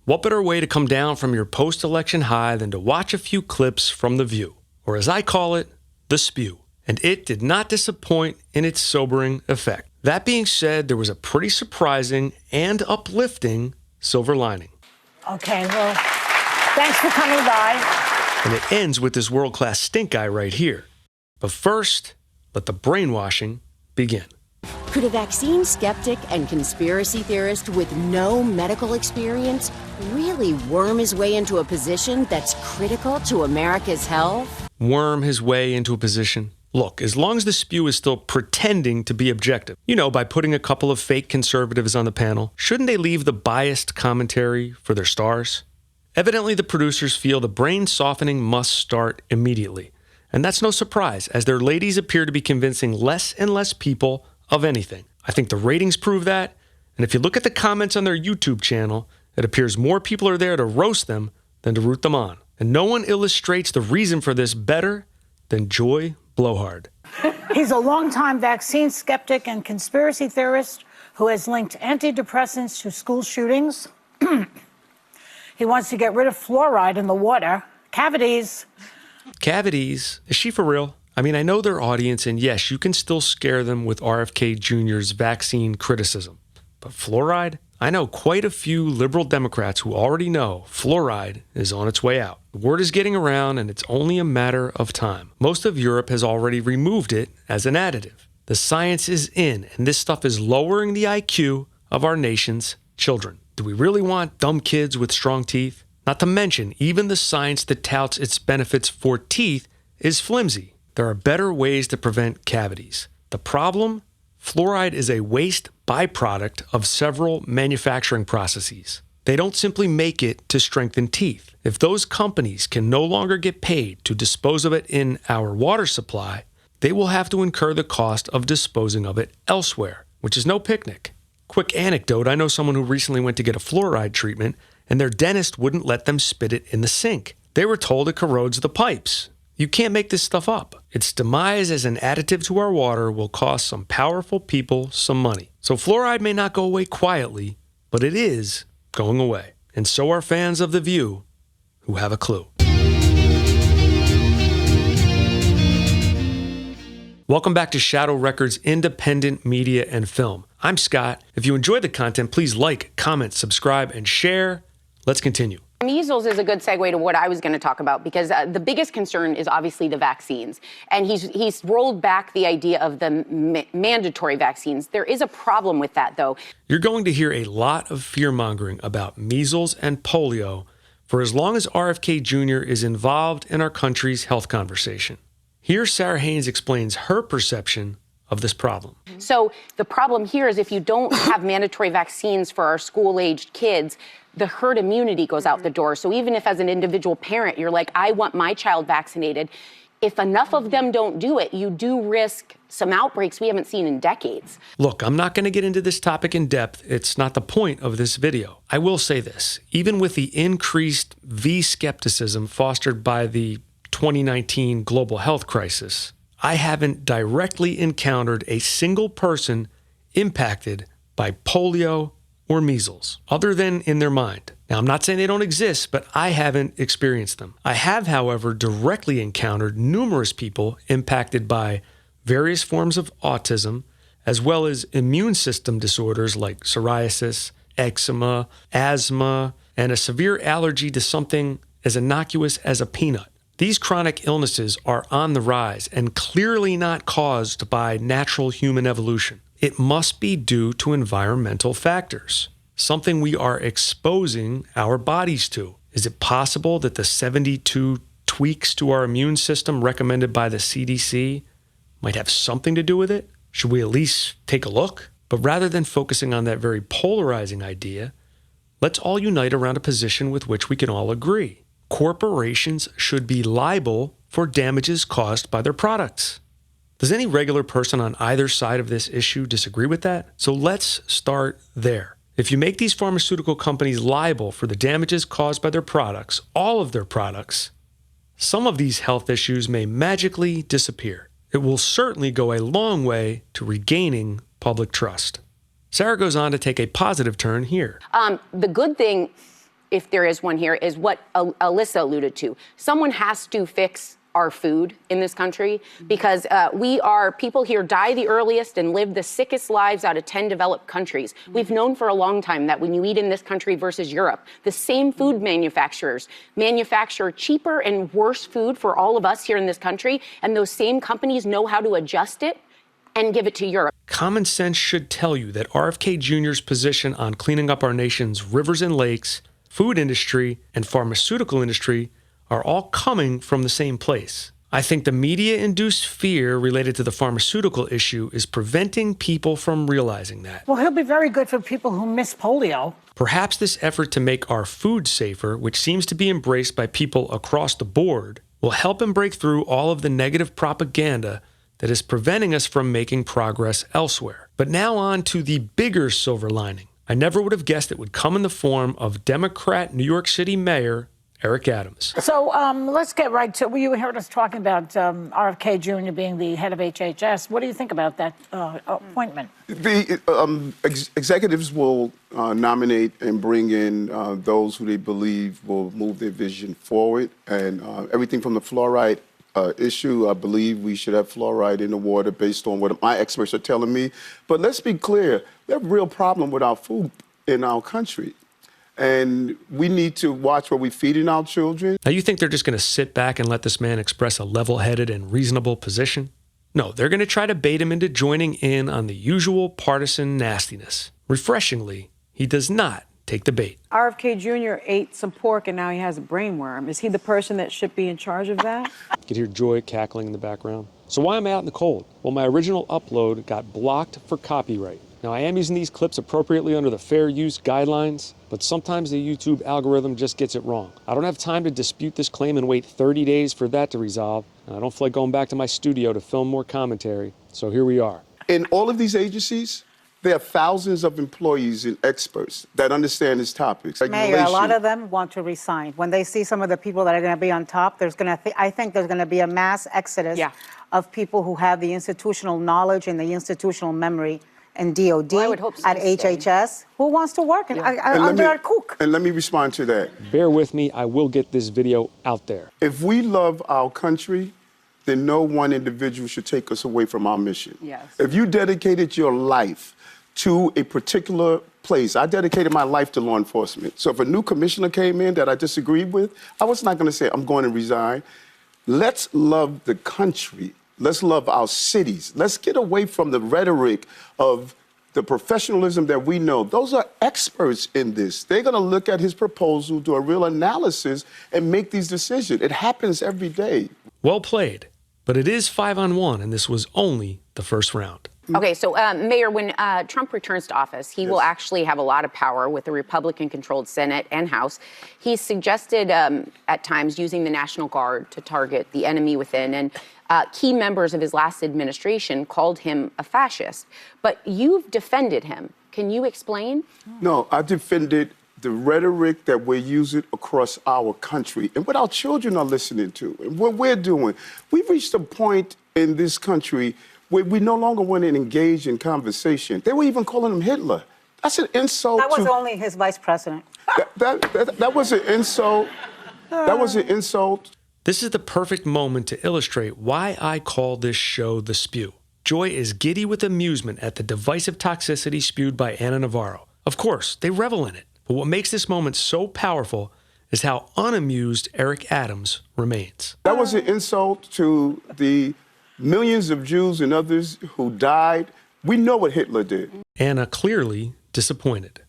What better way to come down from your post-election high than to watch a few clips from The View, or as I call it, The Spew. And it did not disappoint in its sobering effect. That being said, there was a pretty surprising and uplifting silver lining. Okay, well, thanks for coming by. And it ends with this world-class stink guy right here. But first, let the brainwashing begin. Could a vaccine skeptic and conspiracy theorist with no medical experience really worm his way into a position that's critical to America's health? Worm his way into a position? Look, as long as the Spew is still pretending to be objective, by putting a couple of fake conservatives on the panel, shouldn't they leave the biased commentary for their stars? Evidently, the producers feel the brain softening must start immediately. And that's no surprise, as their ladies appear to be convincing less and less people of anything. I think the ratings prove that, and if you look at the comments on their YouTube channel, it appears more people are there to roast them than to root them on. And no one illustrates the reason for this better than Joy Behar. He's a longtime vaccine skeptic and conspiracy theorist who has linked antidepressants to school shootings. He wants to get rid of fluoride in the water. Cavities. Cavities? Is she for real? I mean, I know their audience, and yes, you can still scare them with RFK Jr.'s vaccine criticism. But fluoride? I know quite a few liberal Democrats who already know fluoride is on its way out. The word is getting around, and it's only a matter of time. Most of Europe has already removed it as an additive. The science is in, and this stuff is lowering the IQ of our nation's children. Do we really want dumb kids with strong teeth? Not to mention, even the science that touts its benefits for teeth is flimsy. There are better ways to prevent cavities. The problem? Fluoride is a waste byproduct of several manufacturing processes. They don't simply make it to strengthen teeth. If those companies can no longer get paid to dispose of it in our water supply, they will have to incur the cost of disposing of it elsewhere, which is no picnic. Quick anecdote, I know someone who recently went to get a fluoride treatment, and their dentist wouldn't let them spit it in the sink. They were told it corrodes the pipes. You can't make this stuff up. Its demise as an additive to our water will cost some powerful people some money. So fluoride may not go away quietly, but it is going away. And so are fans of The View who have a clue. Welcome back to Shadow Records Independent Media and Film. I'm Scott. If you enjoyed the content, please like, comment, subscribe, and share. Let's continue. Measles is a good segue to what I was going to talk about, because the biggest concern is obviously the vaccines. And he's rolled back the idea of the mandatory vaccines. There is a problem with that, though. You're going to hear a lot of fear-mongering about measles and polio for as long as RFK Jr. is involved in our country's health conversation. Here, Sarah Haynes explains her perception of this problem. So the problem here is if you don't have mandatory vaccines for our school-aged kids, the herd immunity goes out the door. So even if as an individual parent, you're like, I want my child vaccinated, if enough of them don't do it, you do risk some outbreaks we haven't seen in decades. Look, I'm not going to get into this topic in depth. It's not the point of this video. I will say this, even with the increased V-skepticism fostered by the 2019 global health crisis, I haven't directly encountered a single person impacted by polio or measles, other than in their mind. Now, I'm not saying they don't exist, but I haven't experienced them. I have, however, directly encountered numerous people impacted by various forms of autism, as well as immune system disorders like psoriasis, eczema, asthma, and a severe allergy to something as innocuous as a peanut. These chronic illnesses are on the rise and clearly not caused by natural human evolution. It must be due to environmental factors, something we are exposing our bodies to. Is it possible that the 72 tweaks to our immune system recommended by the CDC might have something to do with it? Should we at least take a look? But rather than focusing on that very polarizing idea, let's all unite around a position with which we can all agree. Corporations should be liable for damages caused by their products. Does any regular person on either side of this issue disagree with that? So let's start there. If you make these pharmaceutical companies liable for the damages caused by their products, all of their products, some of these health issues may magically disappear. It will certainly go a long way to regaining public trust. Sarah goes on to take a positive turn here. The good thing if there is one here, is what Alyssa alluded to. Someone has to fix our food in this country, because people here die the earliest and live the sickest lives out of 10 developed countries. We've known for a long time that when you eat in this country versus Europe, the same food manufacturers manufacture cheaper and worse food for all of us here in this country, and those same companies know how to adjust it and give it to Europe. Common sense should tell you that RFK Jr.'s position on cleaning up our nation's rivers and lakes, food industry, and pharmaceutical industry are all coming from the same place. I think the media-induced fear related to the pharmaceutical issue is preventing people from realizing that. Well, he'll be very good for people who miss polio. Perhaps this effort to make our food safer, which seems to be embraced by people across the board, will help him break through all of the negative propaganda that is preventing us from making progress elsewhere. But now on to the bigger silver lining. I never would have guessed it would come in the form of Democrat New York City Mayor Eric Adams. So let's get right to, you heard us talking about RFK Jr. being the head of HHS. What do you think about that appointment? The executives will nominate and bring in those who they believe will move their vision forward. And everything from the fluoride issue, I believe we should have fluoride in the water based on what my experts are telling me. But let's be clear, we have a real problem with our food in our country. And we need to watch what we're feeding our children. Now, you think they're just going to sit back and let this man express a level-headed and reasonable position? No, they're going to try to bait him into joining in on the usual partisan nastiness. Refreshingly, he does not take the bait. RFK Jr. ate some pork and now he has a brainworm. Is he the person that should be in charge of that? You can hear Joy cackling in the background. So why am I out in the cold? Well, my original upload got blocked for copyright. Now, I am using these clips appropriately under the fair use guidelines, but sometimes the YouTube algorithm just gets it wrong. I don't have time to dispute this claim and wait 30 days for that to resolve. And I don't feel like going back to my studio to film more commentary, so here we are. In all of these agencies, there are thousands of employees and experts that understand these topics. Mayor, a lot of them want to resign. When they see some of the people that are going to be on top, I think there's going to be a mass exodus of people who have the institutional knowledge and the institutional memory and DOD at HHS. Who wants to work under our cook? And let me respond to that. Bear with me, I will get this video out there. If we love our country, then no one individual should take us away from our mission. Yes. If you dedicated your life to a particular place, I dedicated my life to law enforcement. So if a new commissioner came in that I disagreed with, I was not going to say, I'm going to resign. Let's love the country. Let's love our cities. Let's get away from the rhetoric of the professionalism that we know. Those are experts in this. They're going to look at his proposal, do a real analysis, and make these decisions. It happens every day. Well played, but it is 5-on-1, and this was only the first round. Okay, so Mayor, when Trump returns to office, he will actually have a lot of power with the Republican-controlled Senate and House. He suggested at times using the National Guard to target the enemy within, and key members of his last administration called him a fascist. But you've defended him. Can you explain? No, I defended the rhetoric that we're using across our country and what our children are listening to and what we're doing. We've reached a point in this country where we no longer want to engage in conversation. They were even calling him Hitler. That's an insult. That was only his vice president. That was an insult. That was an insult. This is the perfect moment to illustrate why I call this show The Spew. Joy is giddy with amusement at the divisive toxicity spewed by Anna Navarro. Of course, they revel in it. But what makes this moment so powerful is how unamused Eric Adams remains. That was an insult to the millions of Jews and others who died. We know what Hitler did. Anna clearly disappointed.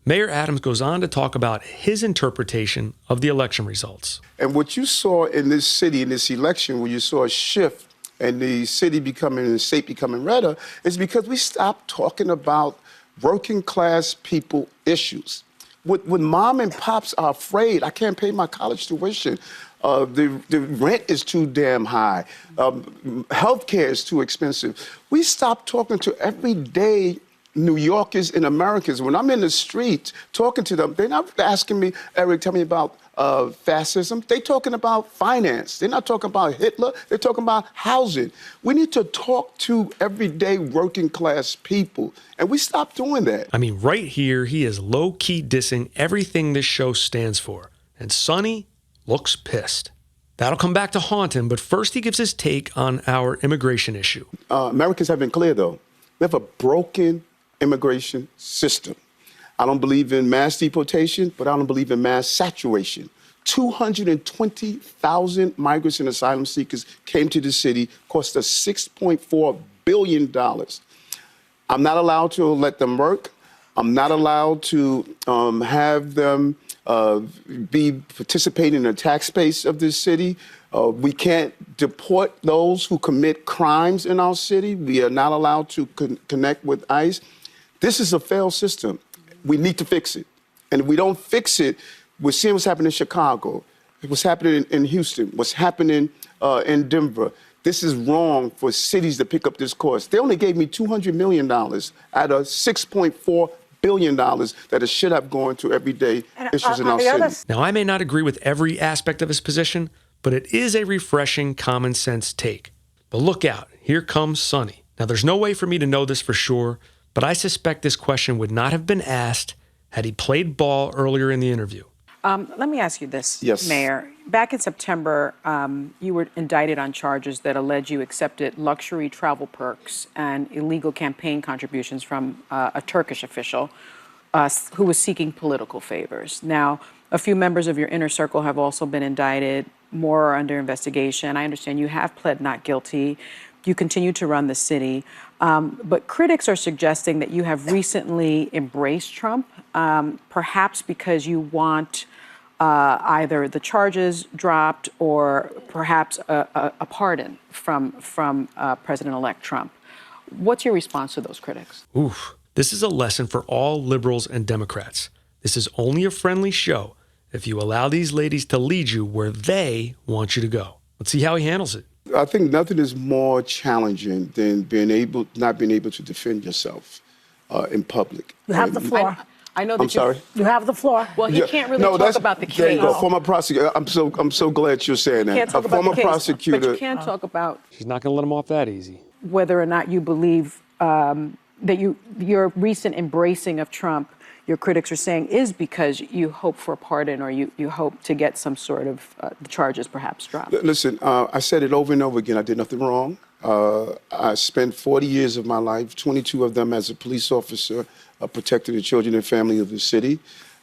Mayor Adams goes on to talk about his interpretation of the election results. And what you saw in this city, in this election, where you saw a shift and the city becoming, and the state becoming redder, is because we stopped talking about working class people issues. When mom and pops are afraid, I can't pay my college tuition, the rent is too damn high, healthcare is too expensive, we stopped talking to everyday New Yorkers and Americans. When I'm in the street talking to them, they're not asking me, Eric, tell me about fascism. They're talking about finance. They're not talking about Hitler. They're talking about housing. We need to talk to everyday working class people, and we stop doing that. I mean, right here, he is low-key dissing everything this show stands for. And Sunny looks pissed. That'll come back to haunt him, but first he gives his take on our immigration issue. Americans have been clear, though. We have a broken immigration system. I don't believe in mass deportation, but I don't believe in mass saturation. 220,000 migrants and asylum seekers came to the city, cost us $6.4 billion. I'm not allowed to let them work. I'm not allowed to have them be participating in the tax base of this city. We can't deport those who commit crimes in our city. We are not allowed to connect with ICE. This is a failed system. We need to fix it. And if we don't fix it, we're seeing what's happening in Chicago, what's happening in Houston, what's happening in Denver. This is wrong for cities to pick up this course. They only gave me $200 million out of $6.4 billion that it should have gone to everyday issues in our city. Now, I may not agree with every aspect of his position, but it is a refreshing, common sense take. But look out, here comes Sunny. Now, there's no way for me to know this for sure, but I suspect this question would not have been asked had he played ball earlier in the interview. Let me ask you this, Yes. Mayor. Back in September, you were indicted on charges that allege you accepted luxury travel perks and illegal campaign contributions from a Turkish official who was seeking political favors. Now, a few members of your inner circle have also been indicted. More are under investigation. I understand you have pled not guilty. You continue to run the city. But critics are suggesting that you have recently embraced Trump, perhaps because you want either the charges dropped or perhaps a pardon from President-elect Trump. What's your response to those critics? Oof. This is a lesson for all liberals and Democrats. This is only a friendly show if you allow these ladies to lead you where they want you to go. Let's see how he handles it. I think nothing is more challenging than not being able to defend yourself in public. You have the floor. I know that I'm sorry? You have the floor. Well, he can't really talk about the case. There you go, former prosecutor. I'm so glad you're saying that. Can't talk A about former the case, prosecutor. but you can talk about She's not going to let him off that easy. whether or not you believe that your recent embracing of Trump, your critics are saying, is because you hope for a pardon or you hope to get some sort of the charges perhaps dropped. Listen, I said it over and over again. I did nothing wrong. I spent 40 years of my life, 22 of them as a police officer, protecting the children and family of the city.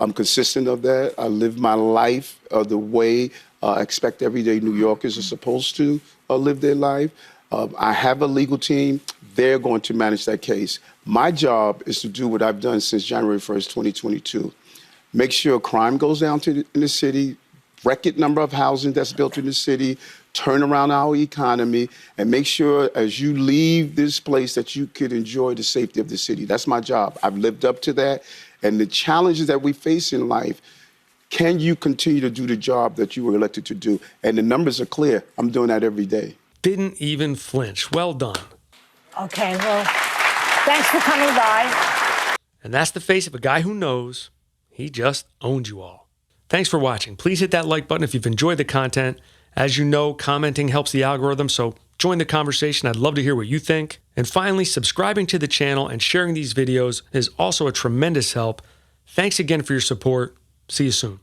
I'm consistent of that. I live my life the way I expect everyday New Yorkers are supposed to live their life. I have a legal team. They're going to manage that case. My job is to do what I've done since January 1st, 2022. Make sure crime goes down in the city, record number of housing that's built in the city, turn around our economy, and make sure as you leave this place that you could enjoy the safety of the city. That's my job. I've lived up to that. And the challenges that we face in life, can you continue to do the job that you were elected to do? And the numbers are clear. I'm doing that every day. Didn't even flinch. Well done. Okay, well, thanks for coming by. And that's the face of a guy who knows he just owned you all. Thanks for watching. Please hit that like button if you've enjoyed the content. As you know, commenting helps the algorithm, so join the conversation. I'd love to hear what you think. And finally, subscribing to the channel and sharing these videos is also a tremendous help. Thanks again for your support. See you soon.